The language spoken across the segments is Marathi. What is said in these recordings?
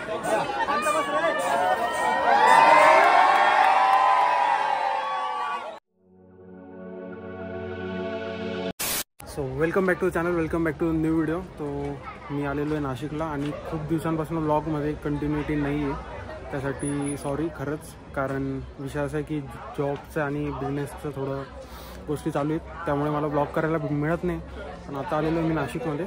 So welcome back to channel, welcome back to new video. तो मी आलेलो आहे नाशिकला आणि खूप दिवसांपासून व्लॉगमध्ये कंटिन्युटी नाही आहे, त्यासाठी सॉरी खरंच. कारण विषय असा आहे की जॉबचं आणि बिझनेसचं थोडं गोष्टी चालू आहेत, त्यामुळे मला व्लॉग करायला मिळत नाही. पण आता आलेलो मी नाशिकमध्ये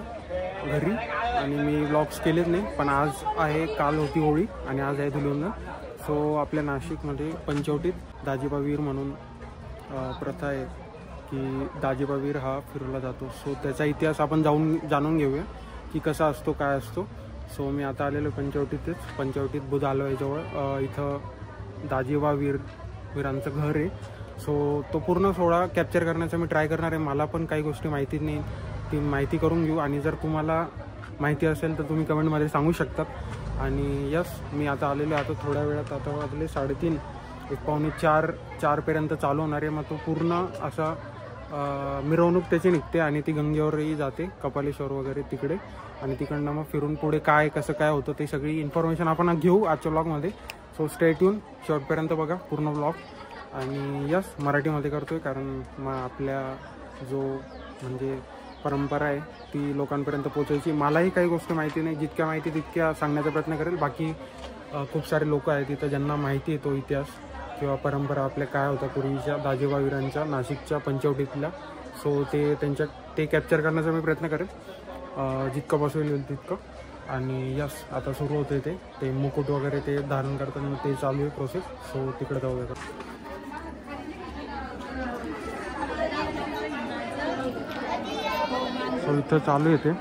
घरी आणि मी व्लॉग्स केलेच नाही. पण आज आहे, काल होती होळी आणि आज आहे धुलिवंदन. सो आपल्या नाशिकमध्ये पंचवटीत दाजीबावीर म्हणून प्रथा आहे की दाजीबावीर हा फिरवला जातो. सो त्याचा इतिहास आपण जाणून घेऊया की कसा असतो, काय असतो. सो मी आता आलेलो पंचवटीत बुध आलोयजवळ इथं दाजीबावीरांचं घर आहे. सो तो पूर्ण सोहळा कॅप्चर करण्याचा मी ट्राय करणार आहे. मला पण काही गोष्टी माहिती नाही, ती माहिती करून घेऊ. आणि जर तुम्हाला माहिती असेल तर तुम्ही कमेंटमध्ये सांगू शकतात. आणि यस, मी आता आलेलो आहे. आता थोड्या वेळात, आता वाजले 3:30, 1:45-4 चालू होणार आहे. मग तो पूर्ण असा मिरवणूक त्याची निघते आणि ती गंगेवरही जाते, कपालेश्वर वगैरे तिकडे. आणि तिकडनं मग फिरून पुढे काय कसं काय होतं ते सगळी इन्फॉर्मेशन आपण घेऊ आजच्या ब्लॉगमध्ये. सो स्टे ट्यून, शेवटपर्यंत बघा पूर्ण ब्लॉग. आणि यस, मराठीमध्ये करतो आहे कारण मग आपल्या जो म्हणजे परंपरा आहे ती लोकांपर्यंत पोचायची. मलाही काही गोष्टी माहिती नाही, जितक्या माहिती तितक्या सांगण्याचा प्रयत्न करेल. बाकी खूप सारे लोक आहेत तिथं ज्यांना माहिती आहे तो इतिहास किंवा परंपरा आपल्या काय होत्या पूर्वीच्या दाजीबावीरांच्या नाशिकच्या पंचवटीतल्या. सो ते कॅप्चर करण्याचा मी प्रयत्न करेन जितकं पॉसिबल होईल तितकं. आणि यस, आता सुरू होते ते मुकुट वगैरे ते धारण करताना ते चालू आहे प्रोसेस. सो तिकडे जाऊया. सो इथं चालू आहे ते.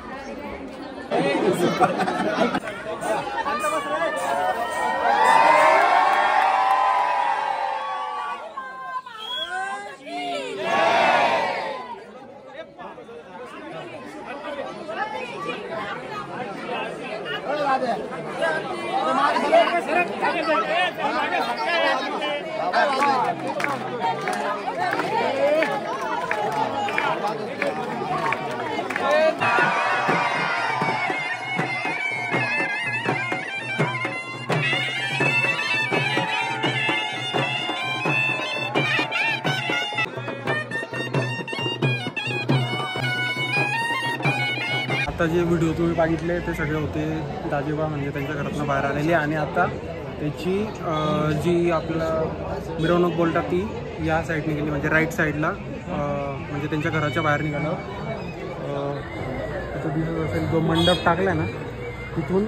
आता जे व्हिडिओ तुम्ही बघितले ते सगळे होते दाजीबा म्हणजे त्यांच्या घरातून बाहेर आलेले. आणि आता त्याची जी आपलं मिरवणूक बोलतात ती या साईडने गेली, म्हणजे राईट साईडला, म्हणजे त्यांच्या घराच्या बाहेर निघाल्यावर तिथं दिसत असेल जो मंडप टाकला आहे ना, तिथून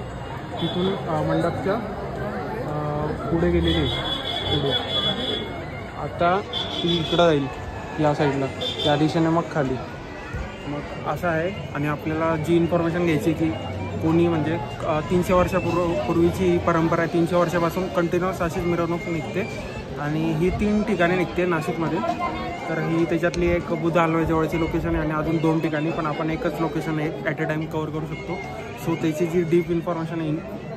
मंडपच्या पुढे गेलेली पुढे. आता ती इकडं जाईल या साईडला, त्या दिशेने मग खाली. मग असं आहे. आणि आपल्याला जी इन्फॉर्मेशन घ्यायची की कोणी म्हणजे 300 वर्षापूर्वीची ही परंपरा आहे. 300 वर्षापासून कंटिन्युअस अशीच मिरवणूक निघते आणि ही 3 ठिकाणी निघते नाशिकमध्ये. तर ही त्याच्यातली एक बुध आलोयजवळची लोकेशन आहे आणि अजून 2 ठिकाणी, पण आपण एकच लोकेशन आहे ॲट अ टाईम कवर करू शकतो. सो त्याची जी डीप इन्फॉर्मेशन आहे,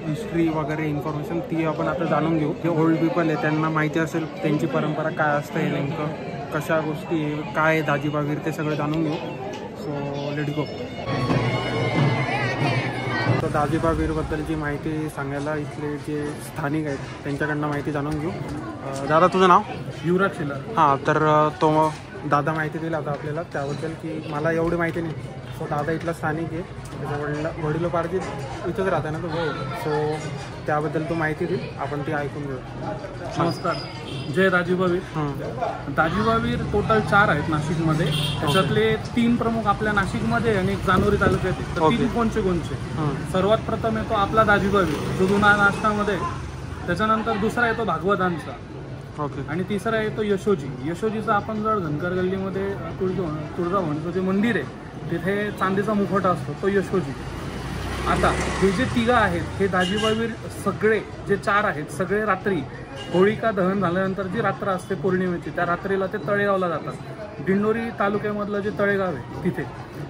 हिस्ट्री वगैरे इन्फॉर्मेशन, ती आपण आता जाणून घेऊ. जे ओल्ड पीपल आहे त्यांना माहिती असेल त्यांची परंपरा काय असतं, हे नेमकं कशा गोष्टी काय आहे दाजीबावीर, ते सगळं जाणून घेऊ. So let go. तर दाजीबावीरबद्दलची माहिती सांगायला इथले जे स्थानिक आहेत त्यांच्याकडनं माहिती जाणून घेऊ. दादा, तुझं नाव? युवराज शिला. हां, तर तो दादा माहिती दिला आता आपल्याला त्याबद्दल की मला एवढी माहिती नाही. सो दादा इथला स्थानिक आहे, त्याच्या वडिलोपार्जित इथंच राहता ना तो भाऊ. सो त्याबद्दल तू माहिती दे, आपण ती ऐकून घेऊ. नमस्कार, जय दाजीबावीर. दाजीबावीर टोटल 4 आहेत नाशिकमध्ये. त्याच्यातले 3 प्रमुख आपल्या नाशिकमध्ये आणि 1 जानोरी तालुक्यात. तर 3 कोणचे? सर्वात प्रथम येतो आपला दाजीबावीर जो जुना नाशिकमध्ये. त्याच्यानंतर दुसरा येतो भागवतांचा. आणि तिसरा येतो यशोजी. यशोजीचा आपण जर धनकर गल्लीमध्ये तुळजाभवानीचं जे मंदिर आहे तिथे चांदीचा मुखवटा असतो, तो यशोजी. आता हे जे 3 आहेत हे दाजीबावीर सगळे जे 4 आहेत सगळे रात्री होळिका दहन झाल्यानंतर जी रात्र असते पौर्णिमेची, त्या रात्रीला ते तळेगावला जातात. दिंडोरी तालुक्यामधलं जे तळेगाव आहे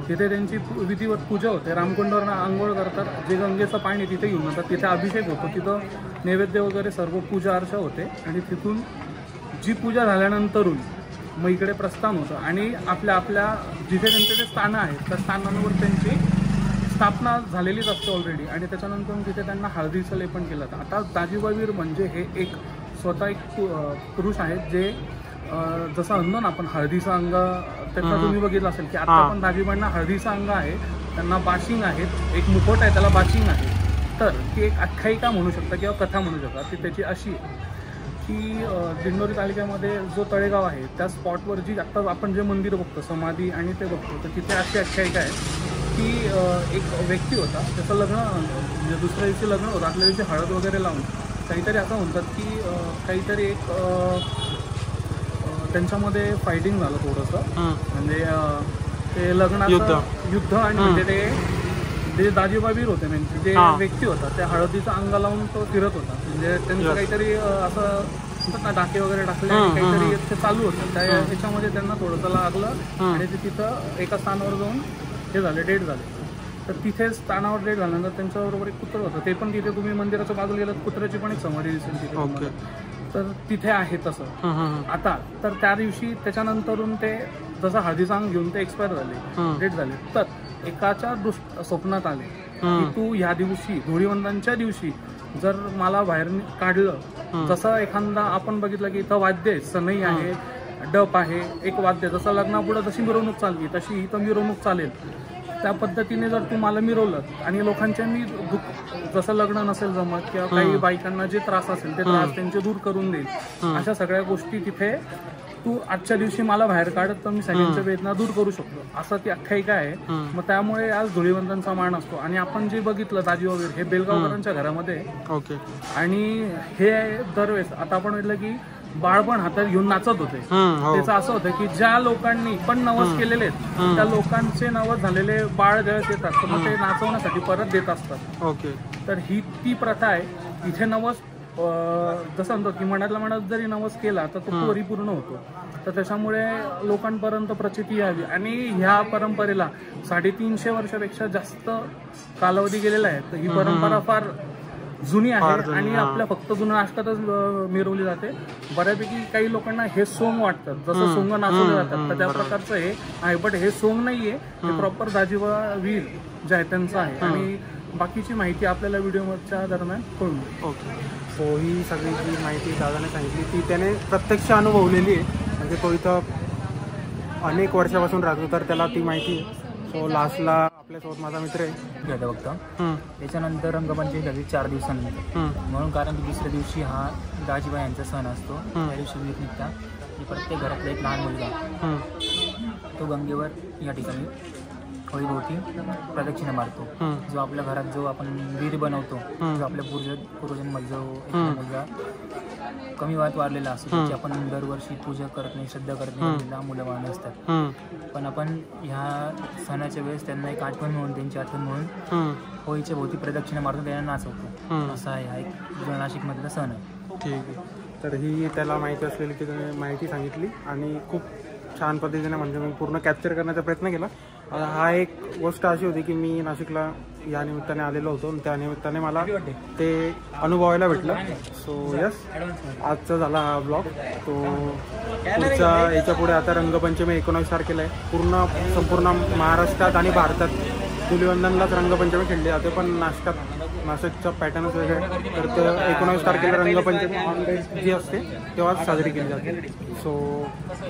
तिथे त्यांची विधिवत पूजा होते. रामकुंडावर आंघोळ करतात, जे गंगेचं पाणी तिथे घेऊन जातात, तिथे अभिषेक होतो, तिथं नैवेद्य वगैरे सर्व पूजा अर्चा होते. आणि तिथून जी पूजा झाल्यानंतरून मग इकडे प्रस्थान होतं आणि आपल्या जिथे त्यांचे जे स्थानं आहेत त्या स्थानांवर त्यांची स्थापना झालेलीच असते ऑलरेडी आणि त्याच्यानंतर तिथे त्यांना हळदीचं लेपन केलं जातं. आता दाजीबावीर म्हणजे हे एक स्वतः एक पुरुष आहेत जे जसं म्हणतो ना आपण हळदीचं अंग, त्याचा तुम्ही बघितलं असेल की आता पण दाजीबांना हळदीचं अंग आहे, त्यांना बाशिंग आहेत, एक मुखवट आहे त्याला बाशिंग आहे. तर ती एक आख्यायिका म्हणू शकता किंवा कथा म्हणू शकता. ती त्याची अशी की दिंडोरी तालुक्यामध्ये जो तळेगाव आहे त्या स्पॉटवर जी आत्ता आपण जे मंदिर बघतो समाधी आणि ते बघतो, तर तिथे अशी आख्यायिका आहे की एक व्यक्ती होता, त्याचं लग्न म्हणजे दुसऱ्या दिवशी लग्न होतं, आपल्या दिवशी हळद वगैरे लावून काहीतरी असं म्हणतात की काहीतरी एक त्यांच्यामध्ये फायटिंग झालं थोडंसं, म्हणजे ते लग्नाचं युद्ध आणि म्हणजे ते दाजीबावीर होते म्हणजे जे व्यक्ती होता त्या हळदीचा अंग लावून तो फिरत होता, म्हणजे त्यांचं काहीतरी असं म्हणतात ना डाके वगैरे टाकले काहीतरी ते चालू होतं, त्या याच्यामध्ये त्यांना थोडंसं लागलं आणि ते तिथं एका स्थानावर जाऊन हे झाले, डेट झाले. तर तिथे स्थानावर डेट झाल्यानंतर त्यांच्याबरोबर एक कुत्रं होतं, ते पण तिथे तुम्ही मंदिराच्या बाजूला गेलं कुत्र्याची पण एक समाधी दिसेल तिथे, तर तिथे आहे तसं. आता तर त्या दिवशी त्याच्यानंतरून ते जसं हळदीचं अंग घेऊन ते एक्सपायर झाले, डेट झाले, तर एकाच्या स्वप्नात आले की तू ह्या दिवशी धुळीवंदनच्या दिवशी जर मला बाहेर काढलं, जसं एखादा आपण बघितलं की इथं वाद्य सनई आहे, डप आहे, एक वाद्य, जसं लग्नापुढं जशी मिरवणूक चालली तशी इथं मिरवणूक चालेल, त्या पद्धतीने जर तू मला मिरवलं आणि लोकांच्या मी जसं लग्न नसेल जमत किंवा काही बायकांना जे त्रास असेल ते त्रास त्यांचे दूर करून देईल, अशा सगळ्या गोष्टी तिथे तू आजच्या दिवशी मला बाहेर काढत तर मी सगळ्यांच्या वेदना दूर करू शकतो, असं ती आख्यायिका आहे. मग त्यामुळे आज धुळीवंदनचा मान असतो. आणि आपण जे बघितलं दाजीबावीर हे बेलगावकरांच्या घरामध्ये, आणि हे दरवेळेस आता आपण म्हटलं की बाळपण हातात घेऊन नाचत होते, त्याचं असं होतं की ज्या लोकांनी पण नवस केलेले आहेत त्या लोकांचे नवस झालेले बाळ ज्यावेळेस येतात तर मग ते नाचवण्यासाठी परत देत असतात. तर ही ती प्रथा आहे. इथे नवस जसं म्हणतो की मनात जरी नवस केला तर तो परिपूर्ण होतो. तर त्याच्यामुळे लोकांपर्यंत प्रचिती यावी. आणि ह्या परंपरेला 350 वर्षापेक्षा जास्त कालावधी गेलेला आहे. तर ही परंपरा फार जुनी आहे आणि आपल्या फक्त जुन्या नाशकातच मिरवली जाते. बऱ्यापैकी काही लोकांना हे सोंग वाटतात, जसं सोंग नाचवले जातात तर त्या प्रकारचं हे आहे. बट हे सोंग नाहीये, हे प्रॉपर दाजीबावीर जे आहे त्यांचं आहे. आणि बाकीची माहिती आपल्याला व्हिडिओच्या दरम्यान कळून. सो ही सगळी जी माहिती दादाने सांगितली ती त्याने प्रत्यक्ष अनुभवलेली आहे. म्हणजे तो इथं अनेक वर्षापासून राहतो तर त्याला ती माहिती आहे. सो लास्टला आपल्यासोबत माझा मित्र आहे घेतो फक्त. त्याच्यानंतर रंगपंचमी झाली 4 दिवसानंतर, म्हणून कारण की दुसऱ्या दिवशी हा दाजीबा यांचा सण असतो. त्या दिवशी वीर निघता की प्रत्येक घरातला एक लहान मुलगा तो गंगेवर या ठिकाणी होळीभोवती प्रदक्षिणा मारतो. जो आपल्या घरात जो आपण वीर बनवतो, जो आपल्या पूर्वजन्मात जो मुलगा कमी वयात वारलेला असतो त्याची आपण दरवर्षी पूजा करत नाही, श्रद्धा करत नाही, लहान मुलं वाहन असतात. पण आपण ह्या सणाच्या वेळेस त्यांना एक आठवण म्हणून, त्यांची आठवण म्हणून होळीच्या भोवती प्रदक्षिणा मारून त्यांना नाचवतो. असा आहे हा एक नाशिकमधला सण आहे. ठीक आहे. तर ही त्याला माहिती असलेली की त्याने माहिती सांगितली आणि खूप छान पद्धतीने म्हणजे मी पूर्ण कॅप्चर करण्याचा प्रयत्न केला. हा एक गोष्ट अशी होती की मी नाशिकला या निमित्ताने आलेलो होतो आणि त्या निमित्ताने मला ते अनुभवायला भेटलं. सो यस, आजचा झाला हा ब्लॉग. तो पुढच्या याच्या पुढे आता रंगपंचमी 19 तारखेला आहे. संपूर्ण महाराष्ट्रात आणि भारतात धुलीवंदनलाच रंगपंचमी खेळली जाते, पण नाशिकचा पॅटर्नच वेगळा आहे. तर ते 19 तारखेला रंगपंचमी ऑन डेट जी असते तेव्हाच साजरी केली जाते. सो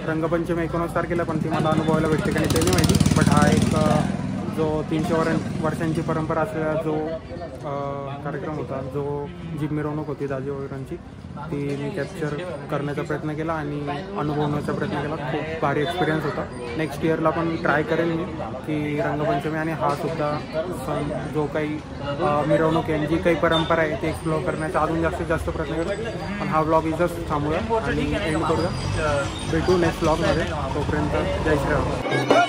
रंगपंचमी 19 तारखेला पण ती मला अनुभवायला भेटते का नाही ते नाही माहिती. बट हा एक जो 300 वर्षांची परंपरा असलेला जो कार्यक्रम होता, जी मिरवणूक होती दाजीबावीरांची, ती मी कॅप्चर करण्याचा प्रयत्न केला आणि अनुभवण्याचा प्रयत्न केला. खूप भारी एक्सपिरियन्स होता. नेक्स्ट इयरला पण ट्राय करेल मी की रंगपंचमी आणि हा सुद्धा सण जो काही मिरवणूक आहे, जी काही परंपरा आहे ती एक्सप्लोअर करण्याचा अजून जास्तीत जास्त प्रयत्न करेल. पण हा ब्लॉग इथंच थांबूया आणि एंड करूया. भेटू नेक्स्ट ब्लॉगमध्ये. तोपर्यंत जय श्रीराम.